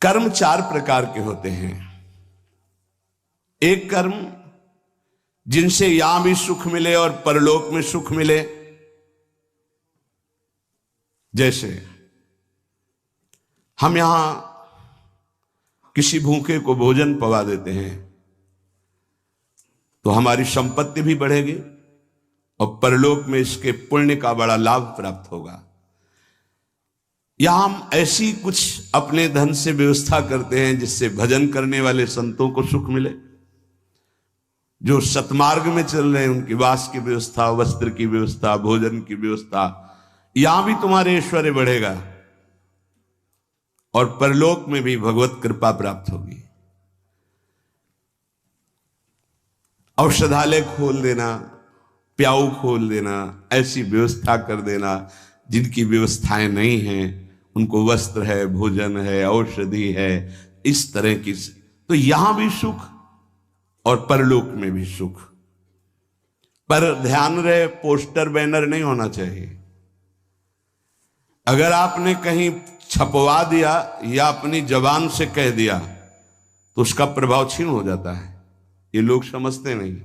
कर्म चार प्रकार के होते हैं। एक कर्म जिनसे यहां भी सुख मिले और परलोक में सुख मिले, जैसे हम यहां किसी भूखे को भोजन पवा देते हैं तो हमारी संपत्ति भी बढ़ेगी और परलोक में इसके पुण्य का बड़ा लाभ प्राप्त होगा। या हम ऐसी कुछ अपने धन से व्यवस्था करते हैं जिससे भजन करने वाले संतों को सुख मिले, जो सतमार्ग में चल रहे हैं उनकी वास की व्यवस्था, वस्त्र की व्यवस्था, भोजन की व्यवस्था, यहां भी तुम्हारे ऐश्वर्य बढ़ेगा और परलोक में भी भगवत कृपा प्राप्त होगी। औषधालय खोल देना, प्याऊ खोल देना, ऐसी व्यवस्था कर देना जिनकी व्यवस्थाएं नहीं हैं, उनको वस्त्र है, भोजन है, औषधि है, इस तरह की, तो यहां भी सुख और परलोक में भी सुख। पर ध्यान रहे, पोस्टर बैनर नहीं होना चाहिए। अगर आपने कहीं छपवा दिया या अपनी जबान से कह दिया तो उसका प्रभाव क्षीण हो जाता है। ये लोग समझते नहीं।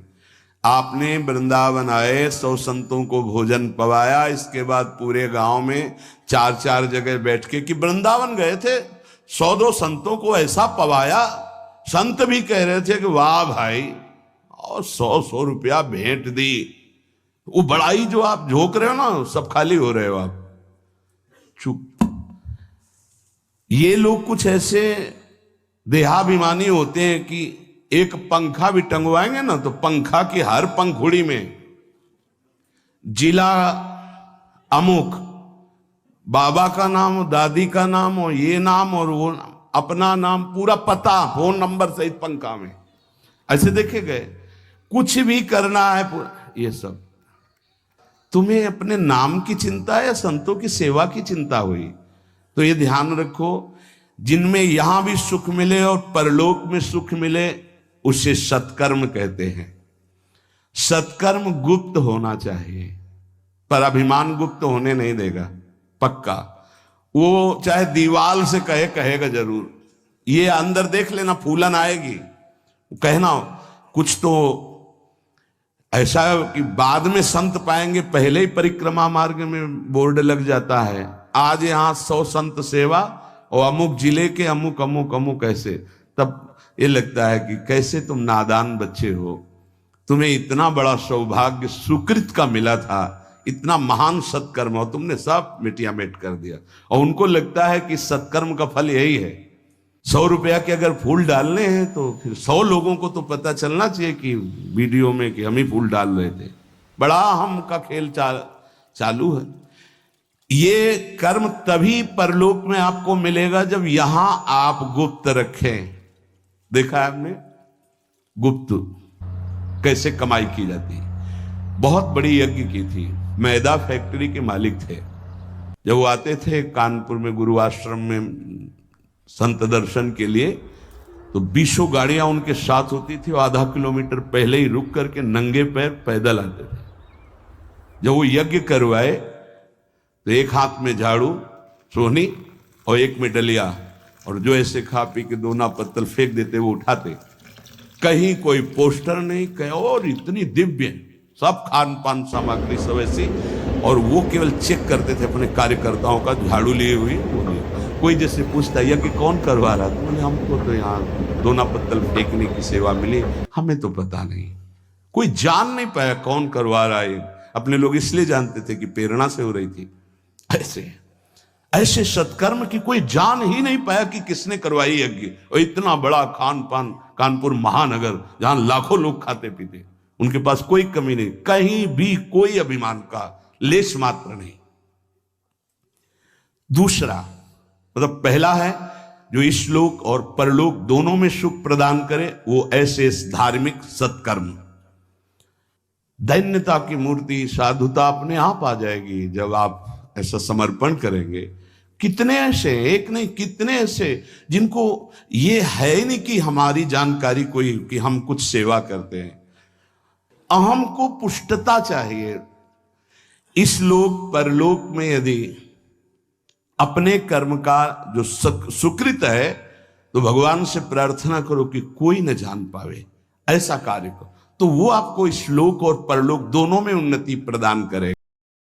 आपने वृंदावन आए, 100 संतों को भोजन पवाया, इसके बाद पूरे गांव में 4-4 जगह बैठ के कि वृंदावन गए थे, 100-2 संतों को ऐसा पवाया, संत भी कह रहे थे कि वाह भाई, और 100-100 रुपया भेंट दी। वो बड़ाई जो आप झोंक रहे हो ना, सब खाली हो रहे हो आप। चुप। ये लोग कुछ ऐसे देहाभिमानी होते हैं कि एक पंखा भी टंगवाएंगे ना तो पंखा की हर पंखुड़ी में जिला अमुक, बाबा का नाम हो, दादी का नाम हो, ये नाम और वो नाम, अपना नाम, पूरा पता, फोन नंबर सहित पंखा में ऐसे देखे गए। कुछ भी करना है पूरा, ये सब। तुम्हें अपने नाम की चिंता है या संतों की सेवा की चिंता हुई? तो ये ध्यान रखो, जिनमें यहां भी सुख मिले और परलोक में सुख मिले उसे सत्कर्म कहते हैं। सत्कर्म गुप्त होना चाहिए, पर अभिमान गुप्त होने नहीं देगा, पक्का। वो चाहे दीवाल से कहेगा जरूर। ये अंदर देख लेना, फूलन आएगी, कहना कुछ तो ऐसा कि बाद में संत पाएंगे, पहले ही परिक्रमा मार्ग में बोर्ड लग जाता है, आज यहां 100 संत सेवा और अमुक जिले के अमुक अमुक अमुक ऐसे। तब ये लगता है कि कैसे तुम नादान बच्चे हो, तुम्हें इतना बड़ा सौभाग्य सुकृत का मिला था, इतना महान सत्कर्म हो, तुमने सब मिटिया मेट कर दिया। और उनको लगता है कि सत्कर्म का फल यही है। 100 रुपया के अगर फूल डालने हैं तो फिर 100 लोगों को तो पता चलना चाहिए कि वीडियो में कि हम ही फूल डाल रहे थे। बड़ा हम का खेल चालू है। ये कर्म तभी परलोक में आपको मिलेगा जब यहां आप गुप्त रखें। देखा है आपने गुप्त कैसे कमाई की जाती है। बहुत बड़ी यज्ञ की थी, मैदा फैक्ट्री के मालिक थे। जब वो आते थे कानपुर में गुरु आश्रम में संत दर्शन के लिए, तो 20 गाड़ियां उनके साथ होती थी और आधा किलोमीटर पहले ही रुक करके नंगे पैर पैदल आते थे। जब वो यज्ञ करवाए तो एक हाथ में झाड़ू सोहनी और एक में डलिया, और जो ऐसे खा पी के दोना पत्तल फेंक देते वो उठाते। कहीं कोई पोस्टर नहीं, कहीं और इतनी दिव्य सब खान पान सामग्री सब ऐसी, और वो केवल चेक करते थे अपने कार्यकर्ताओं का, झाड़ू लिए हुई। कोई जैसे पूछता यज्ञ कौन करवा रहा था, बोले हमको तो यहाँ दोना पत्तल फेंकने की सेवा मिली, हमें तो पता नहीं। कोई जान नहीं पाया कौन करवा रहा है। अपने लोग इसलिए जानते थे कि प्रेरणा से हो रही थी। ऐसे सत्कर्म की कोई जान ही नहीं पाया कि किसने करवाई यज्ञ। और इतना बड़ा खान पान, कानपुर महानगर जहां लाखों लोग खाते पीते, उनके पास कोई कमी नहीं, कहीं भी कोई अभिमान का लेश मात्र नहीं। दूसरा मतलब पहला है जो इस लोक और परलोक दोनों में सुख प्रदान करे, वो ऐसे धार्मिक सत्कर्म। दैन्यता की मूर्ति, साधुता अपने आप आ जाएगी जब आप ऐसा समर्पण करेंगे। कितने ऐसे, एक नहीं कितने ऐसे जिनको ये है नहीं कि हमारी जानकारी कोई कि हम कुछ सेवा करते हैं। अहम को पुष्टता चाहिए। इस लोक परलोक में यदि अपने कर्म का जो सुकृत है तो भगवान से प्रार्थना करो कि कोई न जान पावे, ऐसा कार्य करो, तो वो आपको इस लोक और परलोक दोनों में उन्नति प्रदान करेगा।